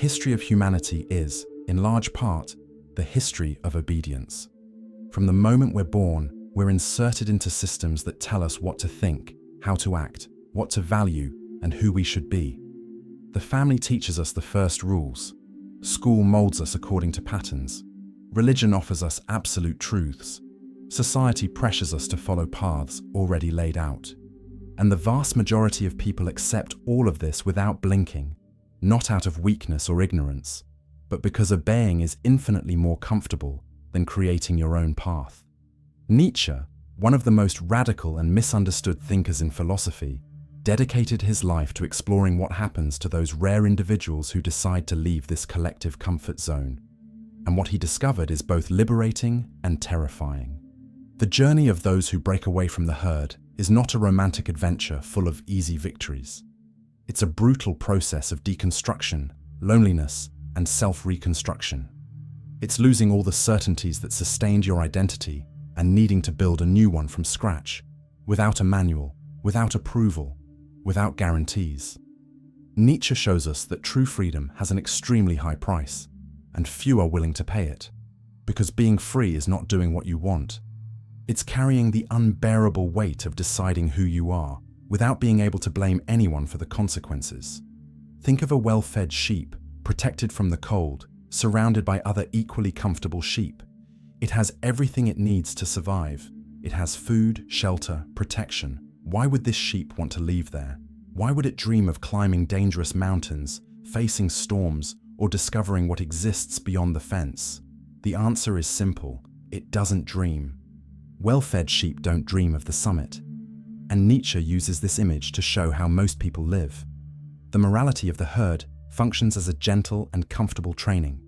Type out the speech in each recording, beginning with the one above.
history of humanity is, in large part, the history of obedience. From the moment we're born, we're inserted into systems that tell us what to think, how to act, what to value, and who we should be. The family teaches us the first rules. School molds us according to patterns. Religion offers us absolute truths. Society pressures us to follow paths already laid out. And the vast majority of people accept all of this without blinking, not out of weakness or ignorance, but because obeying is infinitely more comfortable than creating your own path. Nietzsche, one of the most radical and misunderstood thinkers in philosophy, dedicated his life to exploring what happens to those rare individuals who decide to leave this collective comfort zone. And what he discovered is both liberating and terrifying. The journey of those who break away from the herd is not a romantic adventure full of easy victories. It's a brutal process of deconstruction, loneliness, and self-reconstruction. It's losing all the certainties that sustained your identity and needing to build a new one from scratch, without a manual, without approval, without guarantees. Nietzsche shows us that true freedom has an extremely high price, and few are willing to pay it. Because being free is not doing what you want. It's carrying the unbearable weight of deciding who you are, without being able to blame anyone for the consequences. Think of a well-fed sheep, protected from the cold, surrounded by other equally comfortable sheep. It has everything it needs to survive. It has food, shelter, protection. Why would this sheep want to leave there? Why would it dream of climbing dangerous mountains, facing storms, or discovering what exists beyond the fence? The answer is simple: it doesn't dream. Well-fed sheep don't dream of the summit. And Nietzsche uses this image to show how most people live. The morality of the herd functions as a gentle and comfortable training.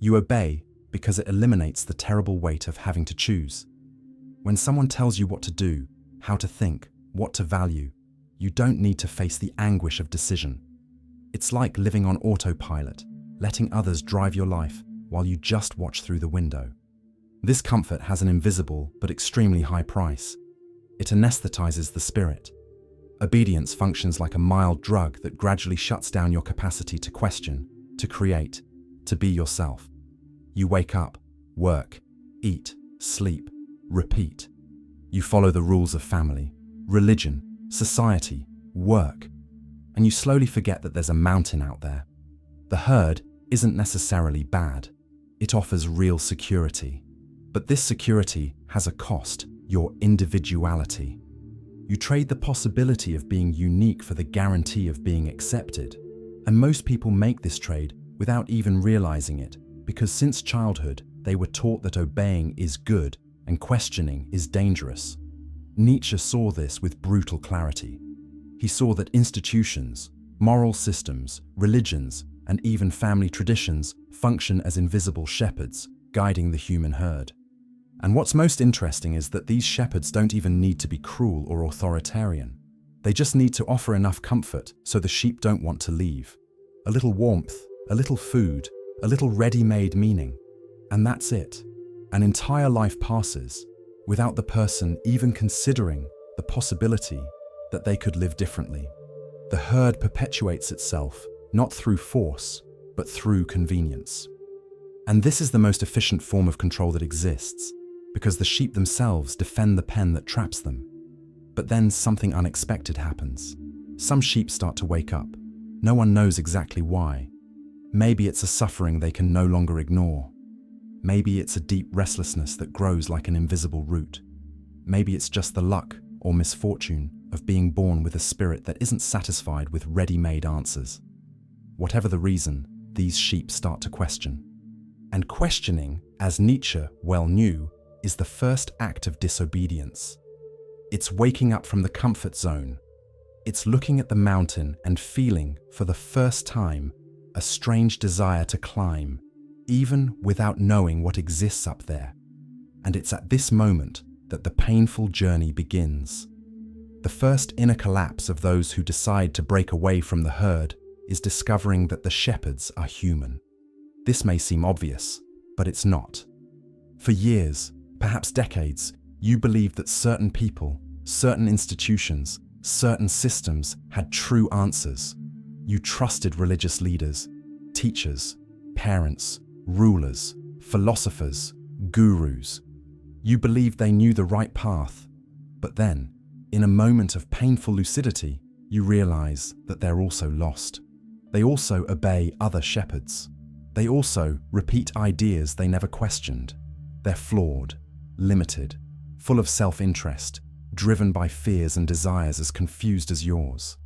You obey because it eliminates the terrible weight of having to choose. When someone tells you what to do, how to think, what to value, you don't need to face the anguish of decision. It's like living on autopilot, letting others drive your life while you just watch through the window. This comfort has an invisible but extremely high price. It anesthetizes the spirit. Obedience functions like a mild drug that gradually shuts down your capacity to question, to create, to be yourself. You wake up, work, eat, sleep, repeat. You follow the rules of family, religion, society, work, and you slowly forget that there's a mountain out there. The herd isn't necessarily bad. It offers real security. But this security has a cost: your individuality. You trade the possibility of being unique for the guarantee of being accepted. And most people make this trade without even realizing it, because since childhood, they were taught that obeying is good and questioning is dangerous. Nietzsche saw this with brutal clarity. He saw that institutions, moral systems, religions, and even family traditions function as invisible shepherds, guiding the human herd. And what's most interesting is that these shepherds don't even need to be cruel or authoritarian. They just need to offer enough comfort so the sheep don't want to leave. A little warmth, a little food, a little ready-made meaning. And that's it. An entire life passes without the person even considering the possibility that they could live differently. The herd perpetuates itself, not through force, but through convenience. And this is the most efficient form of control that exists, because the sheep themselves defend the pen that traps them. But then something unexpected happens. Some sheep start to wake up. No one knows exactly why. Maybe it's a suffering they can no longer ignore. Maybe it's a deep restlessness that grows like an invisible root. Maybe it's just the luck or misfortune of being born with a spirit that isn't satisfied with ready-made answers. Whatever the reason, these sheep start to question. And questioning, as Nietzsche well knew, is the first act of disobedience. It's waking up from the comfort zone. It's looking at the mountain and feeling, for the first time, a strange desire to climb, even without knowing what exists up there. And it's at this moment that the painful journey begins. The first inner collapse of those who decide to break away from the herd is discovering that the shepherds are human. This may seem obvious, but it's not. For years, perhaps decades, you believed that certain people, certain institutions, certain systems had true answers. You trusted religious leaders. teachers, parents, rulers, philosophers, gurus. You believed they knew the right path, but then, in a moment of painful lucidity, you realize that they're also lost. They also obey other shepherds. They also repeat ideas they never questioned. They're flawed, limited, full of self-interest, driven by fears and desires as confused as yours.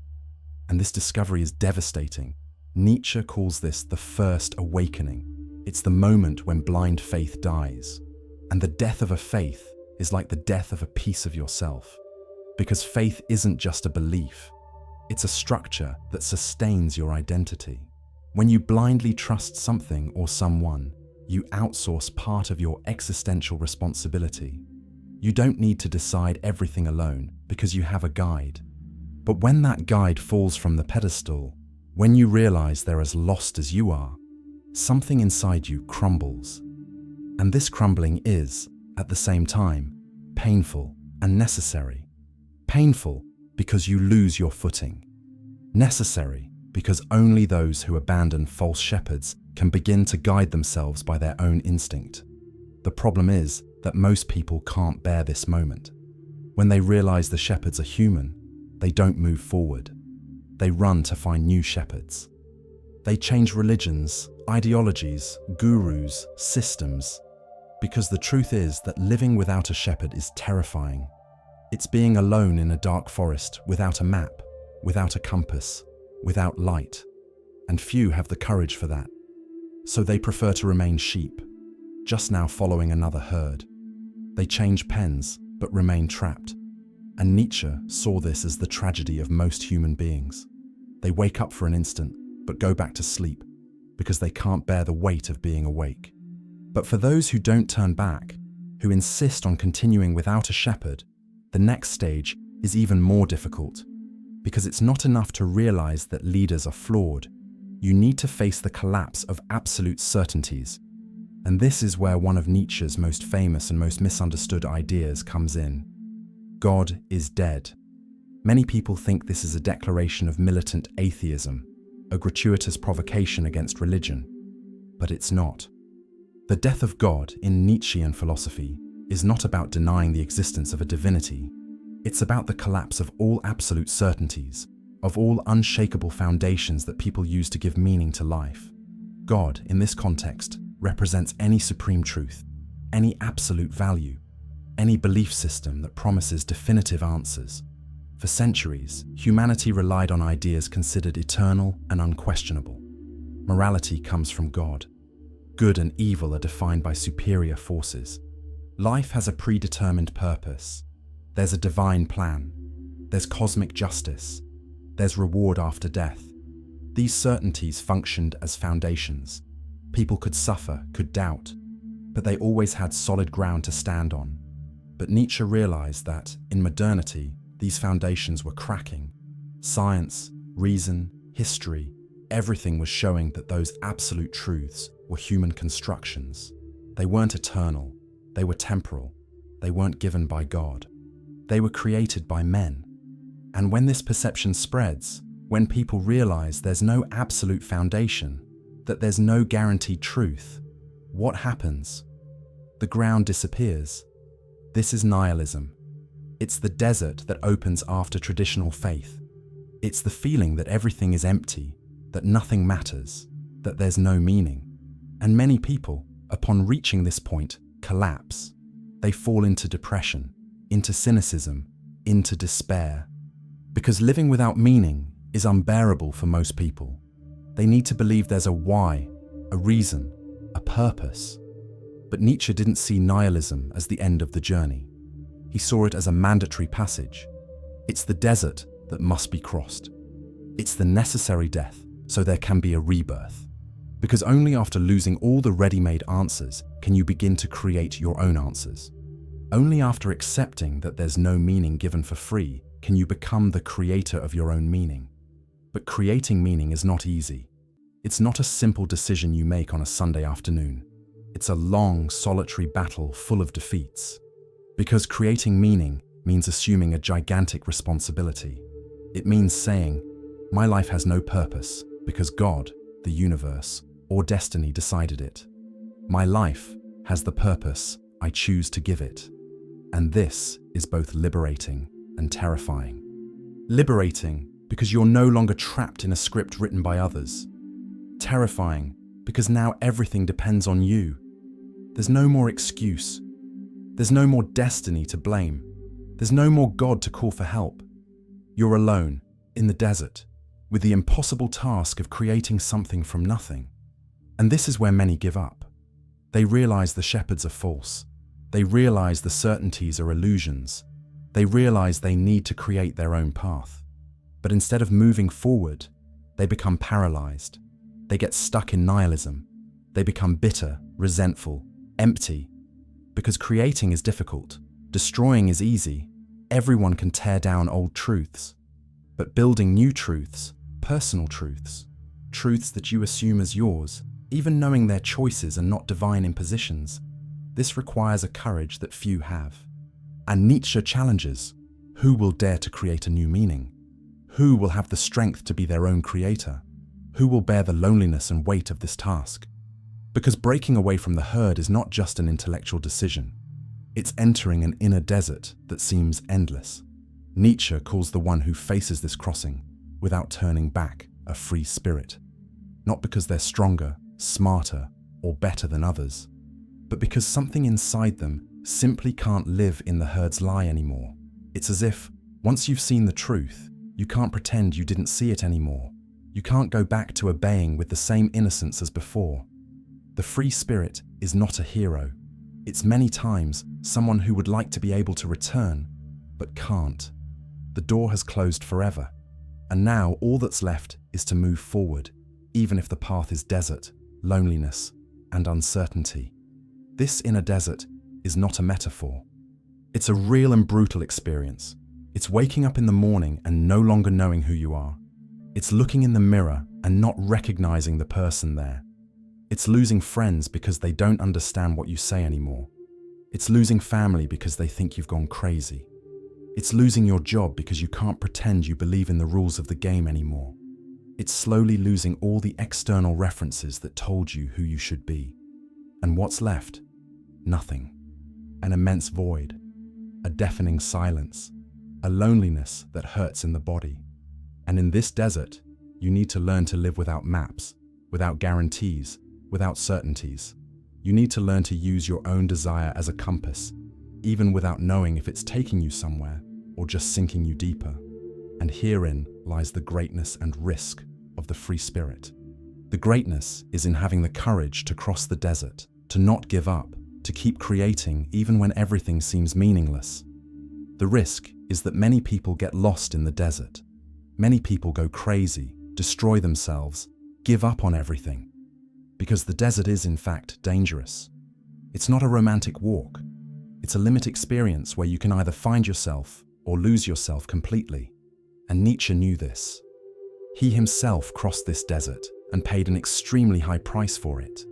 And this discovery is devastating. Nietzsche calls this the first awakening. It's the moment when blind faith dies. And the death of a faith is like the death of a piece of yourself. Because faith isn't just a belief. It's a structure that sustains your identity. When you blindly trust something or someone, you outsource part of your existential responsibility. You don't need to decide everything alone because you have a guide. But when that guide falls from the pedestal, when you realize they're as lost as you are, something inside you crumbles. And this crumbling is, at the same time, painful and necessary. Painful because you lose your footing. Necessary because only those who abandon false shepherds can begin to guide themselves by their own instinct. The problem is that most people can't bear this moment. When they realize the shepherds are human, they don't move forward. They run to find new shepherds. They change religions, ideologies, gurus, systems, because the truth is that living without a shepherd is terrifying. It's being alone in a dark forest without a map, without a compass, without light, and few have the courage for that. So they prefer to remain sheep, just now following another herd. They change pens, but remain trapped. And Nietzsche saw this as the tragedy of most human beings. They wake up for an instant, but go back to sleep, because they can't bear the weight of being awake. But for those who don't turn back, who insist on continuing without a shepherd, the next stage is even more difficult, because it's not enough to realize that leaders are flawed. You need to face the collapse of absolute certainties. And this is where one of Nietzsche's most famous and most misunderstood ideas comes in. God is dead. Many people think this is a declaration of militant atheism, a gratuitous provocation against religion, but it's not. The death of God in Nietzschean philosophy is not about denying the existence of a divinity. It's about the collapse of all absolute certainties, of all unshakable foundations that people use to give meaning to life. God, in this context, represents any supreme truth, any absolute value, any belief system that promises definitive answers. For centuries, humanity relied on ideas considered eternal and unquestionable. Morality comes from God. Good and evil are defined by superior forces. Life has a predetermined purpose. There's a divine plan. There's cosmic justice. There's reward after death. These certainties functioned as foundations. People could suffer, could doubt, but they always had solid ground to stand on. But Nietzsche realized that, in modernity, these foundations were cracking. Science, reason, history, everything was showing that those absolute truths were human constructions. They weren't eternal. They were temporal. They weren't given by God. They were created by men. And when this perception spreads, when people realize there's no absolute foundation, that there's no guaranteed truth, what happens? The ground disappears. This is nihilism. It's the desert that opens after traditional faith. It's the feeling that everything is empty, that nothing matters, that there's no meaning. And many people, upon reaching this point, collapse. They fall into depression, into cynicism, into despair. Because living without meaning is unbearable for most people. They need to believe there's a why, a reason, a purpose. But Nietzsche didn't see nihilism as the end of the journey. He saw it as a mandatory passage. It's the desert that must be crossed. It's the necessary death so there can be a rebirth. Because only after losing all the ready-made answers can you begin to create your own answers. Only after accepting that there's no meaning given for free can you become the creator of your own meaning. But creating meaning is not easy. It's not a simple decision you make on a Sunday afternoon. It's a long, solitary battle full of defeats. Because creating meaning means assuming a gigantic responsibility. It means saying, my life has no purpose because God, the universe, or destiny decided it. My life has the purpose I choose to give it. And this is both liberating and terrifying. Liberating because you're no longer trapped in a script written by others. Terrifying because now everything depends on you. There's no more excuse. There's no more destiny to blame. There's no more God to call for help. You're alone, in the desert, with the impossible task of creating something from nothing. And this is where many give up. They realize the shepherds are false. They realize the certainties are illusions. They realize they need to create their own path. But instead of moving forward, they become paralyzed. They get stuck in nihilism. They become bitter, resentful, empty. Because creating is difficult, destroying is easy. Everyone can tear down old truths. But building new truths, personal truths, truths that you assume as yours, even knowing their choices are not divine impositions, this requires a courage that few have. And Nietzsche challenges, who will dare to create a new meaning? Who will have the strength to be their own creator? Who will bear the loneliness and weight of this task? Because breaking away from the herd is not just an intellectual decision. It's entering an inner desert that seems endless. Nietzsche calls the one who faces this crossing, without turning back, a free spirit. Not because they're stronger, smarter, or better than others, but because something inside them simply can't live in the herd's lie anymore. It's as if, once you've seen the truth, you can't pretend you didn't see it anymore. You can't go back to obeying with the same innocence as before. The free spirit is not a hero. It's many times someone who would like to be able to return, but can't. The door has closed forever, and now all that's left is to move forward, even if the path is desert, loneliness, and uncertainty. This inner desert is not a metaphor. It's a real and brutal experience. It's waking up in the morning and no longer knowing who you are. It's looking in the mirror and not recognizing the person there. It's losing friends because they don't understand what you say anymore. It's losing family because they think you've gone crazy. It's losing your job because you can't pretend you believe in the rules of the game anymore. It's slowly losing all the external references that told you who you should be. And what's left? Nothing. An immense void. A deafening silence. A loneliness that hurts in the body. And in this desert, you need to learn to live without maps, without guarantees, without certainties. You need to learn to use your own desire as a compass, even without knowing if it's taking you somewhere or just sinking you deeper. And herein lies the greatness and risk of the free spirit. The greatness is in having the courage to cross the desert, to not give up, to keep creating even when everything seems meaningless. The risk is that many people get lost in the desert. Many people go crazy, destroy themselves, give up on everything. Because the desert is in fact dangerous. It's not a romantic walk. It's a limit experience where you can either find yourself or lose yourself completely. And Nietzsche knew this. He himself crossed this desert and paid an extremely high price for it.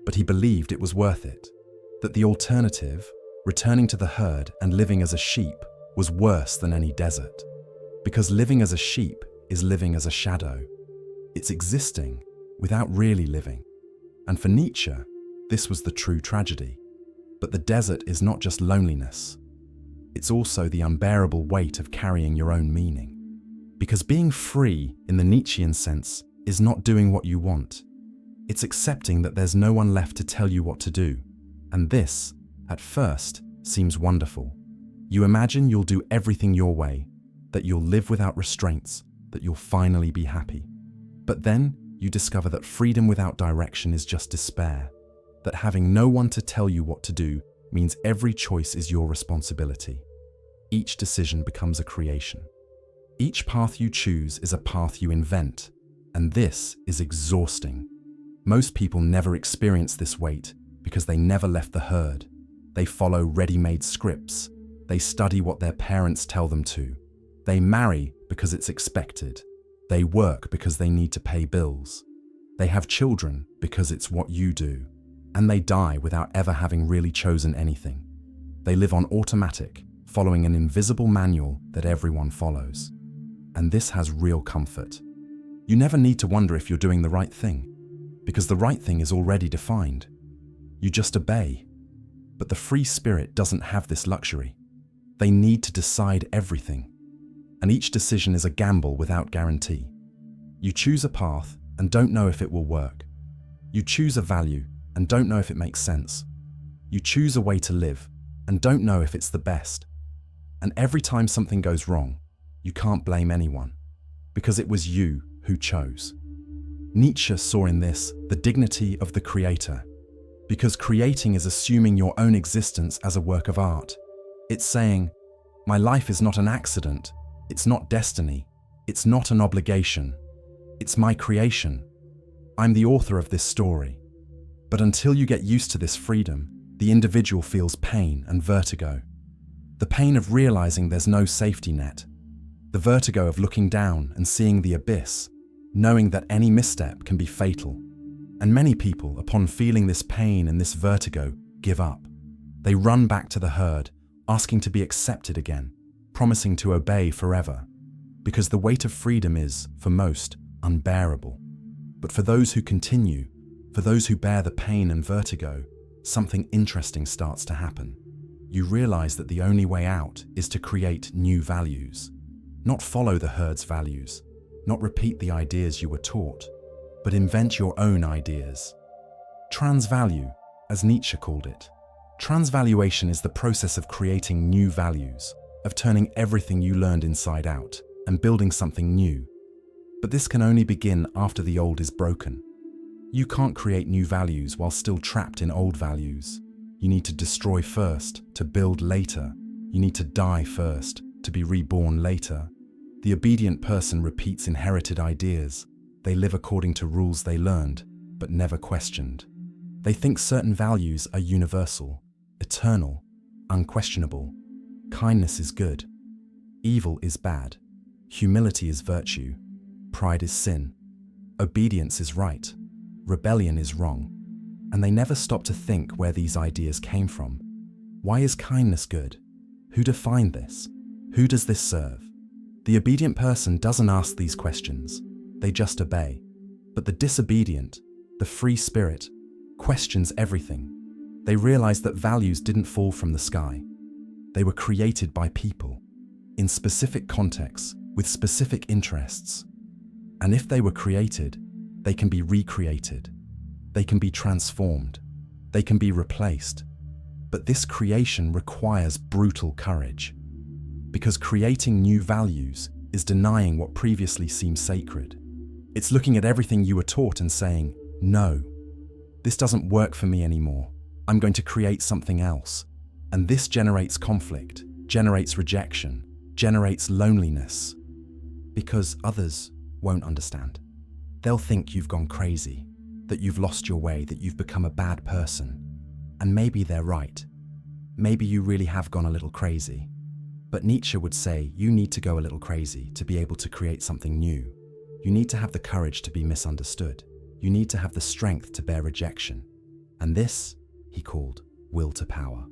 But he believed it was worth it. That the alternative, returning to the herd and living as a sheep, was worse than any desert. Because living as a sheep is living as a shadow. It's existing without really living. And for Nietzsche, this was the true tragedy. But the desert is not just loneliness. It's also the unbearable weight of carrying your own meaning. Because being free, in the Nietzschean sense, is not doing what you want. It's accepting that there's no one left to tell you what to do. And this, at first, seems wonderful. You imagine you'll do everything your way, that you'll live without restraints, that you'll finally be happy. But then you discover that freedom without direction is just despair, that having no one to tell you what to do means every choice is your responsibility. Each decision becomes a creation. Each path you choose is a path you invent, and this is exhausting. Most people never experience this weight because they never left the herd. They follow ready-made scripts. They study what their parents tell them to. They marry because it's expected. They work because they need to pay bills. They have children because it's what you do. And they die without ever having really chosen anything. They live on automatic, following an invisible manual that everyone follows. And this has real comfort. You never need to wonder if you're doing the right thing. because the right thing is already defined. You just obey. But the free spirit doesn't have this luxury. They need to decide everything. And each decision is a gamble without guarantee. You choose a path and don't know if it will work. You choose a value and don't know if it makes sense. You choose a way to live and don't know if it's the best. And every time something goes wrong, you can't blame anyone, because it was you who chose. Nietzsche saw in this the dignity of the creator, because creating is assuming your own existence as a work of art. It's saying, my life is not an accident, it's not destiny, it's not an obligation, it's my creation. I'm the author of this story. But until you get used to this freedom, the individual feels pain and vertigo. The pain of realizing there's no safety net. The vertigo of looking down and seeing the abyss, knowing that any misstep can be fatal. And many people, upon feeling this pain and this vertigo, give up. They run back to the herd, asking to be accepted again, promising to obey forever. Because the weight of freedom is, for most, unbearable. But for those who continue, for those who bear the pain and vertigo, something interesting starts to happen. You realize that the only way out is to create new values. Not follow the herd's values, not repeat the ideas you were taught, but invent your own ideas. Transvalue, as Nietzsche called it. Transvaluation is the process of creating new values, of turning everything you learned inside out and building something new. But this can only begin after the old is broken. You can't create new values while still trapped in old values. You need to destroy first, to build later. You need to die first, to be reborn later. The obedient person repeats inherited ideas. They live according to rules they learned, but never questioned. They think certain values are universal, eternal, unquestionable. Kindness is good. Evil is bad. Humility is virtue. Pride is sin. Obedience is right. Rebellion is wrong. And they never stop to think where these ideas came from. Why is kindness good? Who defined this? Who does this serve? The obedient person doesn't ask these questions. They just obey. But the disobedient, the free spirit, questions everything. They realize that values didn't fall from the sky. They were created by people, in specific contexts, with specific interests. And if they were created, they can be recreated. They can be transformed. They can be replaced. But this creation requires brutal courage. Because creating new values is denying what previously seemed sacred. It's looking at everything you were taught and saying, no, this doesn't work for me anymore. I'm going to create something else. And this generates conflict, generates rejection, generates loneliness. Because others won't understand. They'll think you've gone crazy, that you've lost your way, that you've become a bad person. And maybe they're right. Maybe you really have gone a little crazy. But Nietzsche would say you need to go a little crazy to be able to create something new. You need to have the courage to be misunderstood. You need to have the strength to bear rejection. And this, he called, will to power.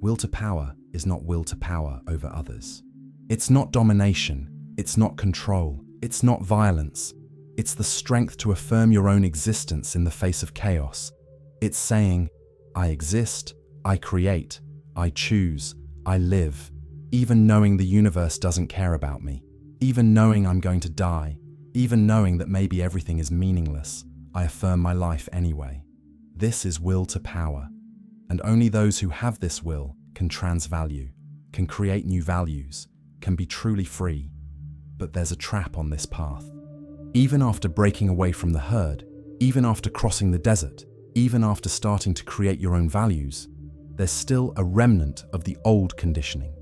Will to power is not will to power over others. It's not domination. It's not control. It's not violence. It's the strength to affirm your own existence in the face of chaos. It's saying, I exist, I create, I choose, I live, even knowing the universe doesn't care about me, even knowing I'm going to die, even knowing that maybe everything is meaningless, I affirm my life anyway. This is will to power, and only those who have this will can transvalue, can create new values, can be truly free. But there's a trap on this path. Even after breaking away from the herd, even after crossing the desert, even after starting to create your own values, there's still a remnant of the old conditioning.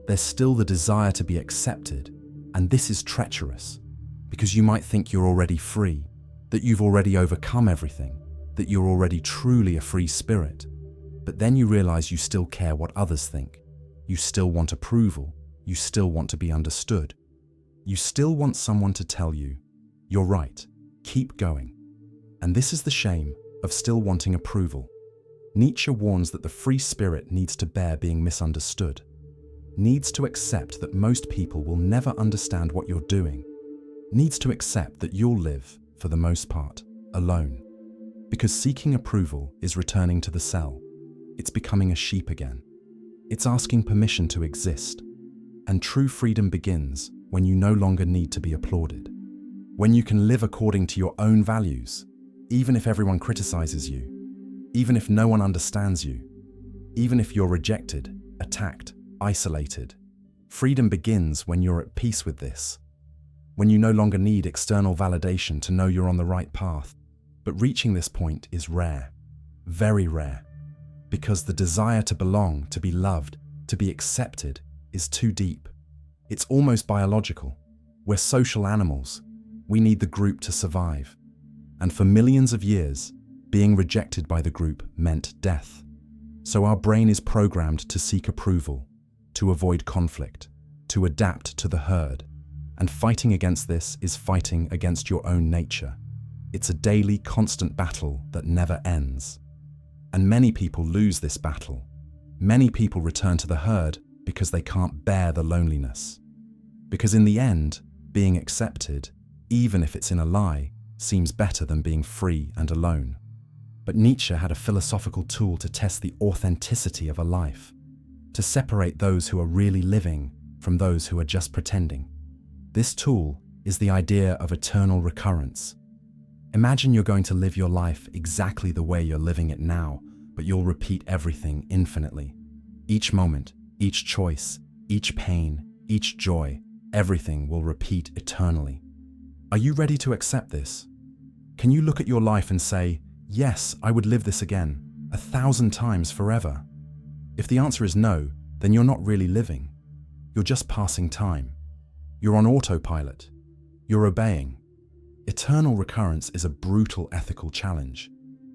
There's still the desire to be accepted, and this is treacherous, because you might think you're already free, that you've already overcome everything, that you're already truly a free spirit. But then you realize you still care what others think. You still want approval. You still want to be understood. You still want someone to tell you, you're right, keep going. And this is the shame of still wanting approval. Nietzsche warns that the free spirit needs to bear being misunderstood, needs to accept that most people will never understand what you're doing, needs to accept that you'll live, for the most part, alone. Because seeking approval is returning to the cell. It's becoming a sheep again. It's asking permission to exist. And true freedom begins when you no longer need to be applauded. When you can live according to your own values, even if everyone criticizes you, even if no one understands you, even if you're rejected, attacked, isolated. Freedom begins when you're at peace with this, when you no longer need external validation to know you're on the right path. But reaching this point is rare, very rare, because the desire to belong, to be loved, to be accepted is too deep. It's almost biological. We're social animals. We need the group to survive. And for millions of years, being rejected by the group meant death. So our brain is programmed to seek approval, to avoid conflict, to adapt to the herd. And fighting against this is fighting against your own nature. It's a daily, constant battle that never ends. And many people lose this battle. Many people return to the herd because they can't bear the loneliness. Because in the end, being accepted, even if it's in a lie, seems better than being free and alone. But Nietzsche had a philosophical tool to test the authenticity of a life, to separate those who are really living from those who are just pretending. This tool is the idea of eternal recurrence. Imagine you're going to live your life exactly the way you're living it now, but you'll repeat everything infinitely. Each moment, each choice, each pain, each joy, everything will repeat eternally. Are you ready to accept this? Can you look at your life and say, yes, I would live this again, 1,000 times forever? If the answer is no, then you're not really living. You're just passing time. You're on autopilot. You're obeying. Eternal recurrence is a brutal ethical challenge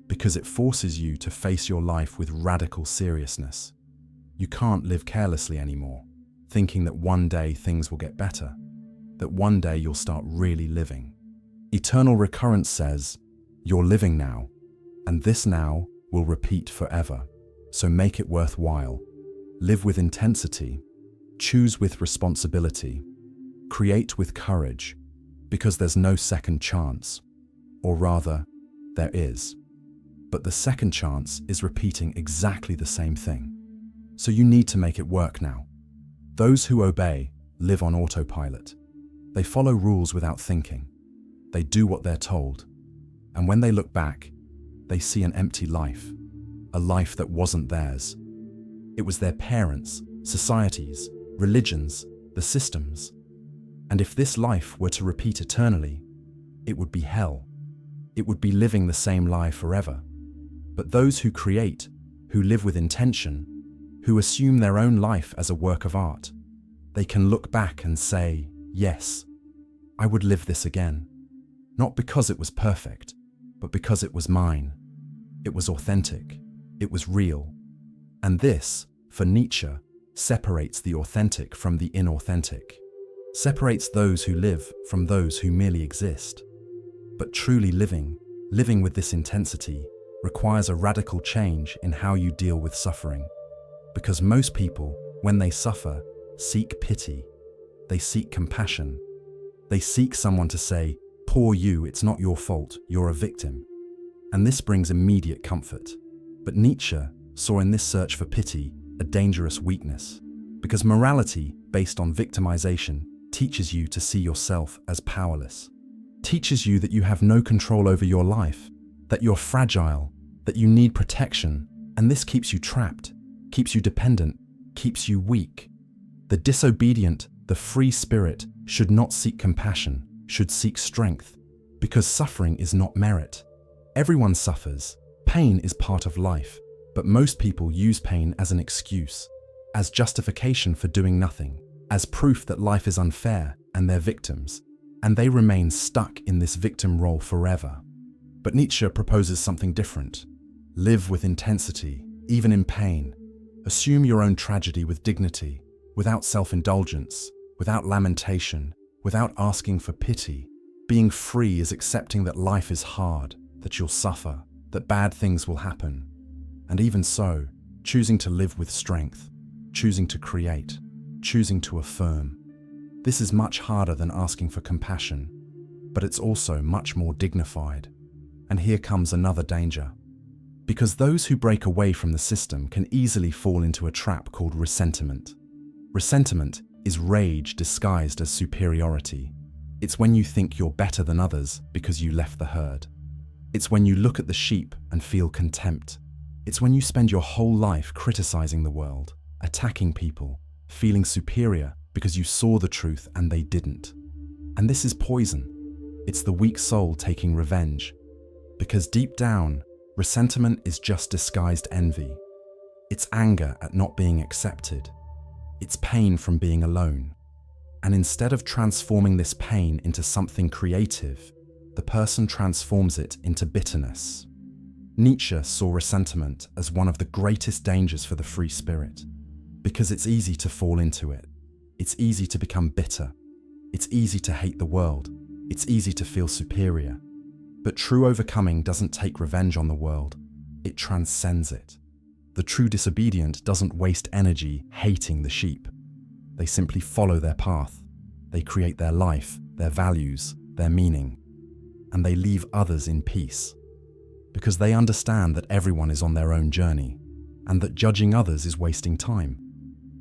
because it forces you to face your life with radical seriousness. You can't live carelessly anymore, thinking that one day things will get better, that one day you'll start really living. Eternal recurrence says, you're living now, and this now will repeat forever. So make it worthwhile. Live with intensity. Choose with responsibility. Create with courage, because there's no second chance. Or rather, there is. But the second chance is repeating exactly the same thing. So you need to make it work now. Those who obey live on autopilot. They follow rules without thinking. They do what they're told. And when they look back, they see an empty life, a life that wasn't theirs. It was their parents, societies, religions, the systems. And if this life were to repeat eternally, it would be hell. It would be living the same lie forever. But those who create, who live with intention, who assume their own life as a work of art, they can look back and say, yes, I would live this again. Not because it was perfect, but because it was mine. It was authentic. It was real. And this, for Nietzsche, separates the authentic from the inauthentic. Separates those who live from those who merely exist. But truly living with this intensity, requires a radical change in how you deal with suffering. Because most people, when they suffer, seek pity. They seek compassion. They seek someone to say, poor you, it's not your fault, you're a victim. And this brings immediate comfort. But Nietzsche saw in this search for pity a dangerous weakness. Because morality, based on victimization, teaches you to see yourself as powerless. Teaches you that you have no control over your life, that you're fragile, that you need protection, and this keeps you trapped, keeps you dependent, keeps you weak. The disobedient, the free spirit should not seek compassion, should seek strength, because suffering is not merit. Everyone suffers. Pain is part of life, but most people use pain as an excuse, as justification for doing nothing, as proof that life is unfair and they're victims, and they remain stuck in this victim role forever. But Nietzsche proposes something different. Live with intensity, even in pain. Assume your own tragedy with dignity, without self-indulgence, without lamentation, without asking for pity. Being free is accepting that life is hard, that you'll suffer, that bad things will happen. And even so, choosing to live with strength, choosing to create, choosing to affirm. This is much harder than asking for compassion, but it's also much more dignified. And here comes another danger. Because those who break away from the system can easily fall into a trap called resentment. Resentment is rage disguised as superiority. It's when you think you're better than others because you left the herd. It's when you look at the sheep and feel contempt. It's when you spend your whole life criticizing the world, attacking people, feeling superior because you saw the truth and they didn't. And this is poison. It's the weak soul taking revenge. Because deep down, resentment is just disguised envy. It's anger at not being accepted. It's pain from being alone. And instead of transforming this pain into something creative, the person transforms it into bitterness. Nietzsche saw resentment as one of the greatest dangers for the free spirit, because it's easy to fall into it. It's easy to become bitter. It's easy to hate the world. It's easy to feel superior. But true overcoming doesn't take revenge on the world. It transcends it. The true disobedient doesn't waste energy hating the sheep. They simply follow their path. They create their life, their values, their meaning. And they leave others in peace. Because they understand that everyone is on their own journey, and that judging others is wasting time.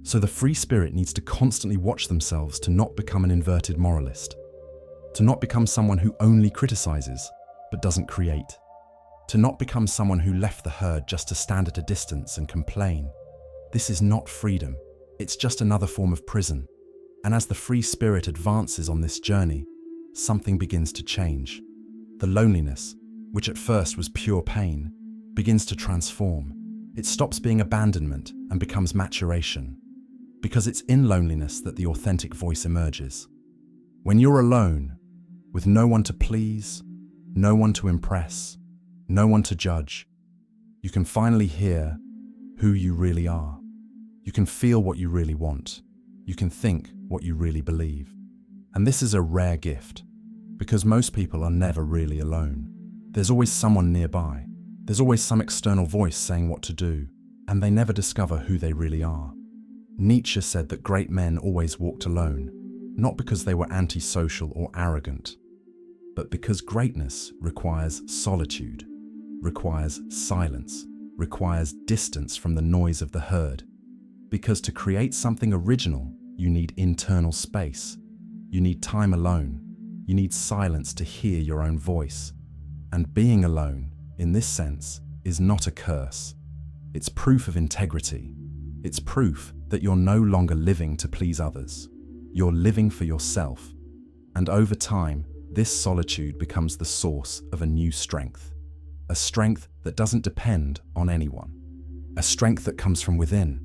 So the free spirit needs to constantly watch themselves to not become an inverted moralist. To not become someone who only criticizes, but doesn't create. To not become someone who left the herd just to stand at a distance and complain. This is not freedom. It's just another form of prison. And as the free spirit advances on this journey, something begins to change. The loneliness, which at first was pure pain, begins to transform. It stops being abandonment and becomes maturation. Because it's in loneliness that the authentic voice emerges. When you're alone, with no one to please, no one to impress, no one to judge, you can finally hear who you really are. You can feel what you really want. You can think what you really believe. And this is a rare gift, because most people are never really alone. There's always someone nearby. There's always some external voice saying what to do, and they never discover who they really are. Nietzsche said that great men always walked alone, not because they were antisocial or arrogant, but because greatness requires solitude, requires silence, requires distance from the noise of the herd. Because to create something original, you need internal space. You need time alone. You need silence to hear your own voice. And being alone, in this sense, is not a curse. It's proof of integrity. It's proof that you're no longer living to please others. You're living for yourself. And over time, this solitude becomes the source of a new strength. A strength that doesn't depend on anyone. A strength that comes from within.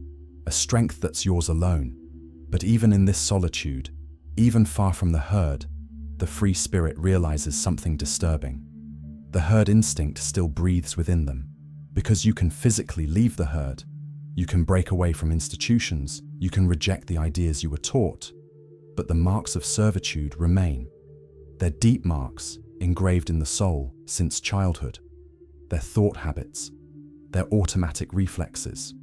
A strength that's yours alone. But even in this solitude, even far from the herd, the free spirit realizes something disturbing. The herd instinct still breathes within them. Because you can physically leave the herd. You can break away from institutions. You can reject the ideas you were taught. But the marks of servitude remain. They're deep marks, engraved in the soul since childhood. Their thought habits, their automatic reflexes,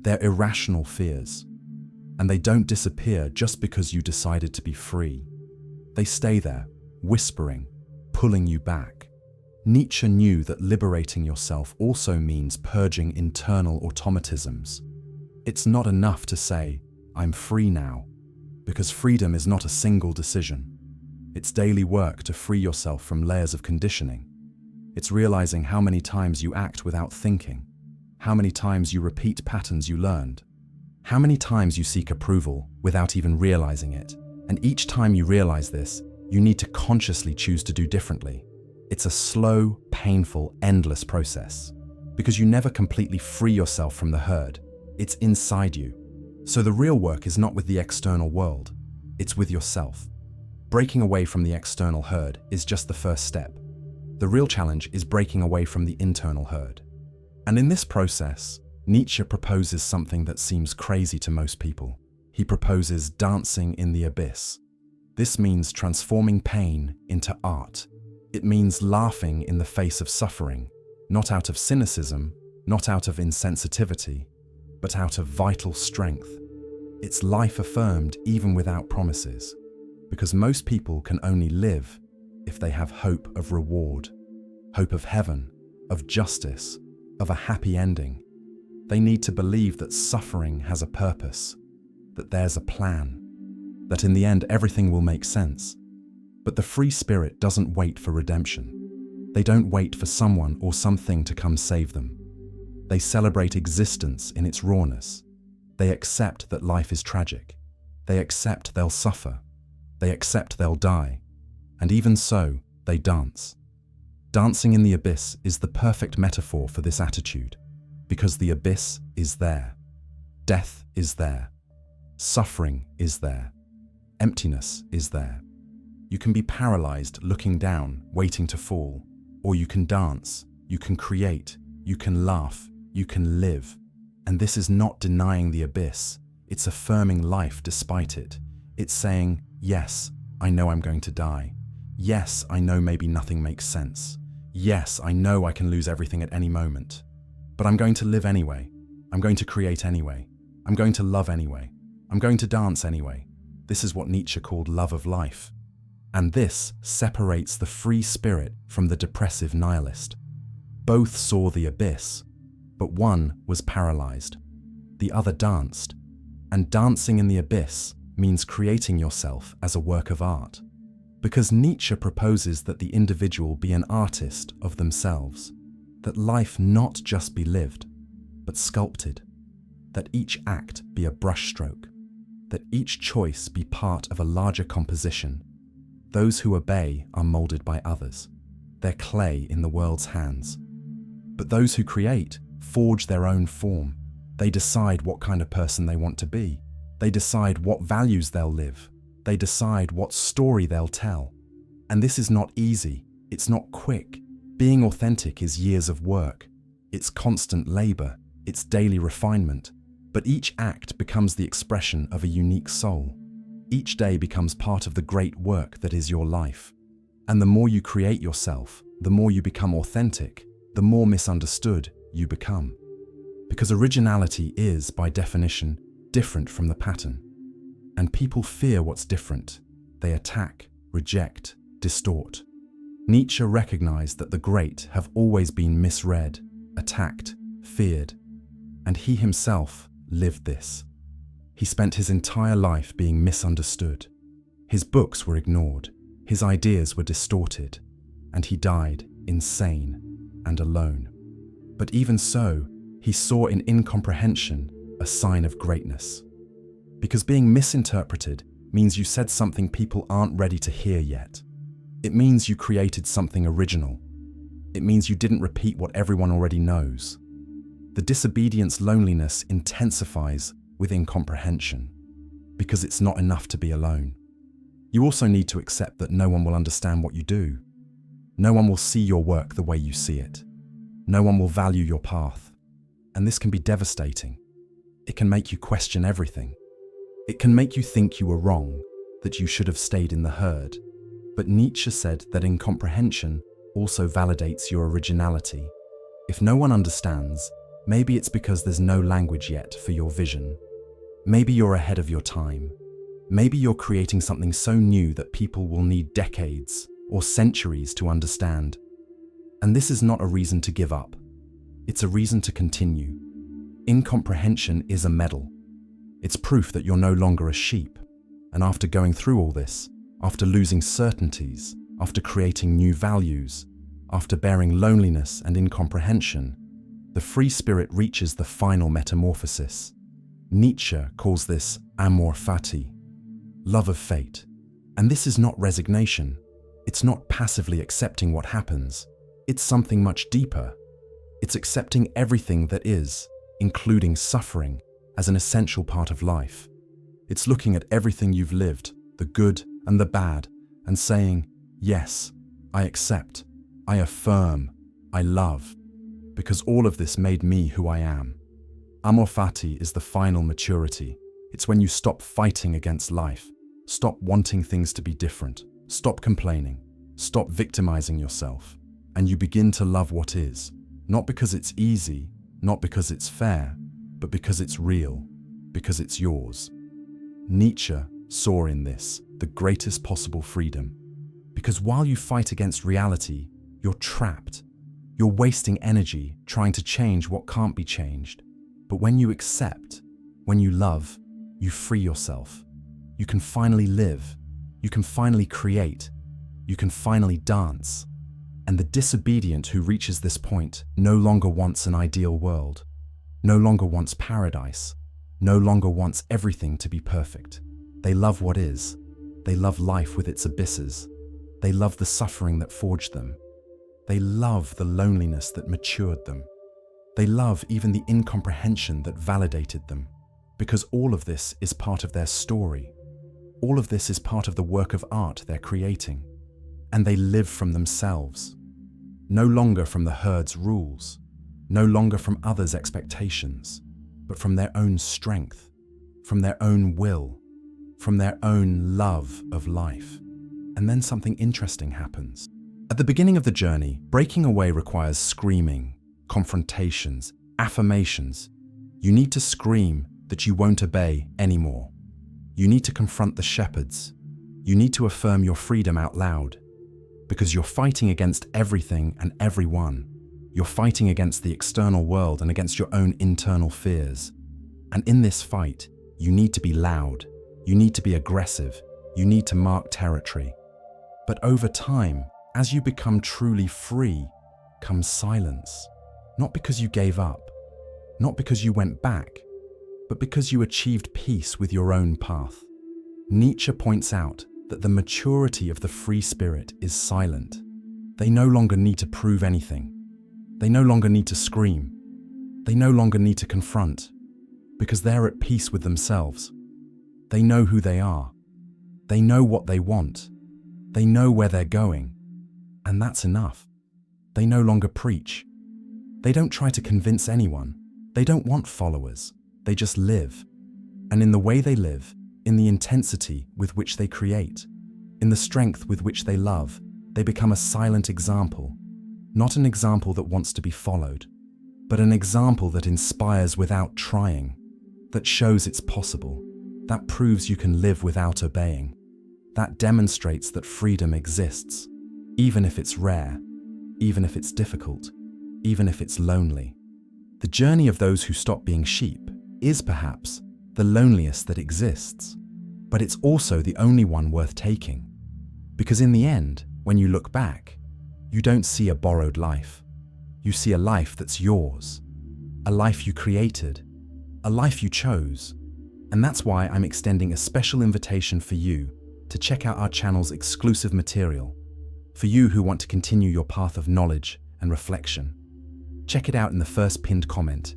their irrational fears. And they don't disappear just because you decided to be free. They stay there, whispering, pulling you back. Nietzsche knew that liberating yourself also means purging internal automatisms. It's not enough to say, "I'm free now," because freedom is not a single decision. It's daily work to free yourself from layers of conditioning. It's realizing how many times you act without thinking, how many times you repeat patterns you learned, how many times you seek approval without even realizing it. And each time you realize this, you need to consciously choose to do differently. It's a slow, painful, endless process, because you never completely free yourself from the herd. It's inside you. So the real work is not with the external world, it's with yourself. Breaking away from the external herd is just the first step. The real challenge is breaking away from the internal herd. And in this process, Nietzsche proposes something that seems crazy to most people. He proposes dancing in the abyss. This means transforming pain into art. It means laughing in the face of suffering, not out of cynicism, not out of insensitivity, but out of vital strength. It's life affirmed even without promises, because most people can only live if they have hope of reward. hope of heaven, of justice, of a happy ending. They need to believe that suffering has a purpose, that there's a plan, that in the end everything will make sense. But the free spirit doesn't wait for redemption. They don't wait for someone or something to come save them. They celebrate existence in its rawness. They accept that life is tragic. They accept they'll suffer. They accept they'll die. And even so, they dance. Dancing in the abyss is the perfect metaphor for this attitude, because the abyss is there. Death is there. Suffering is there. Emptiness is there. You can be paralyzed looking down, waiting to fall, or you can dance, you can create, you can laugh, you can live. And this is not denying the abyss, it's affirming life despite it. It's saying, yes, I know I'm going to die. Yes, I know maybe nothing makes sense. Yes, I know I can lose everything at any moment. But I'm going to live anyway. I'm going to create anyway. I'm going to love anyway. I'm going to dance anyway. This is what Nietzsche called love of life. And this separates the free spirit from the depressive nihilist. Both saw the abyss, but one was paralyzed. The other danced. And dancing in the abyss means creating yourself as a work of art. Because Nietzsche proposes that the individual be an artist of themselves, that life not just be lived, but sculpted, that each act be a brushstroke, that each choice be part of a larger composition. Those who obey are molded by others. They're clay in the world's hands. But those who create forge their own form. They decide what kind of person they want to be. They decide what values they'll live. They decide what story they'll tell. And this is not easy. It's not quick. Being authentic is years of work. It's constant labor. It's daily refinement. But each act becomes the expression of a unique soul. Each day becomes part of the great work that is your life. And the more you create yourself, the more you become authentic, the more misunderstood you become. Because originality is, by definition, different from the pattern. And people fear what's different. They attack, reject, distort. Nietzsche recognized that the great have always been misread, attacked, feared. And he himself lived this. He spent his entire life being misunderstood. His books were ignored. His ideas were distorted. And he died insane and alone. But even so, he saw in incomprehension a sign of greatness. Because being misinterpreted means you said something people aren't ready to hear yet. It means you created something original. It means you didn't repeat what everyone already knows. The disobedience loneliness intensifies with incomprehension, because it's not enough to be alone. You also need to accept that no one will understand what you do. No one will see your work the way you see it. No one will value your path. And this can be devastating. It can make you question everything. It can make you think you were wrong, that you should have stayed in the herd. But Nietzsche said that incomprehension also validates your originality. If no one understands, maybe it's because there's no language yet for your vision. Maybe you're ahead of your time. Maybe you're creating something so new that people will need decades or centuries to understand. And this is not a reason to give up. It's a reason to continue. Incomprehension is a medal. It's proof that you're no longer a sheep. And after going through all this, after losing certainties, after creating new values, after bearing loneliness and incomprehension, the free spirit reaches the final metamorphosis. Nietzsche calls this amor fati, love of fate. And this is not resignation. It's not passively accepting what happens. It's something much deeper. It's accepting everything that is, including suffering, as an essential part of life. It's looking at everything you've lived, the good and the bad, and saying, yes, I accept, I affirm, I love, because all of this made me who I am. Amor fati is the final maturity. It's when you stop fighting against life, stop wanting things to be different, stop complaining, stop victimizing yourself, and you begin to love what is, not because it's easy, not because it's fair, but because it's real, because it's yours. Nietzsche saw in this the greatest possible freedom, because while you fight against reality, you're trapped, You're wasting energy trying to change what can't be changed. But when you accept, when you love, you free yourself. You can finally live. You can finally create. You can finally dance. And the disobedient who reaches this point no longer wants an ideal world, no longer wants paradise, no longer wants everything to be perfect. They love what is. They love life with its abysses. They love the suffering that forged them. They love the loneliness that matured them. They love even the incomprehension that validated them, because all of this is part of their story. All of this is part of the work of art they're creating. And they live from themselves, no longer from the herd's rules, no longer from others' expectations, but from their own strength, from their own will, from their own love of life. And then something interesting happens. At the beginning of the journey, breaking away requires screaming, confrontations, affirmations. You need to scream that you won't obey anymore. You need to confront the shepherds. You need to affirm your freedom out loud. Because you're fighting against everything and everyone. You're fighting against the external world and against your own internal fears. And in this fight, you need to be loud. You need to be aggressive. You need to mark territory. But over time, as you become truly free, comes silence. Not because you gave up, not because you went back, but because you achieved peace with your own path. Nietzsche points out that the maturity of the free spirit is silent. They no longer need to prove anything. They no longer need to scream. They no longer need to confront, because they're at peace with themselves. They know who they are. They know what they want. They know where they're going. And that's enough. They no longer preach. They don't try to convince anyone. They don't want followers. They just live. And in the way they live, in the intensity with which they create, in the strength with which they love, they become a silent example. Not an example that wants to be followed, but an example that inspires without trying, that shows it's possible, that proves you can live without obeying, that demonstrates that freedom exists, even if it's rare, even if it's difficult, even if it's lonely. The journey of those who stop being sheep is perhaps the loneliest that exists, but it's also the only one worth taking. Because in the end, when you look back, you don't see a borrowed life. You see a life that's yours, a life you created, a life you chose. And that's why I'm extending a special invitation for you to check out our channel's exclusive material, for you who want to continue your path of knowledge and reflection. Check it out in the first pinned comment,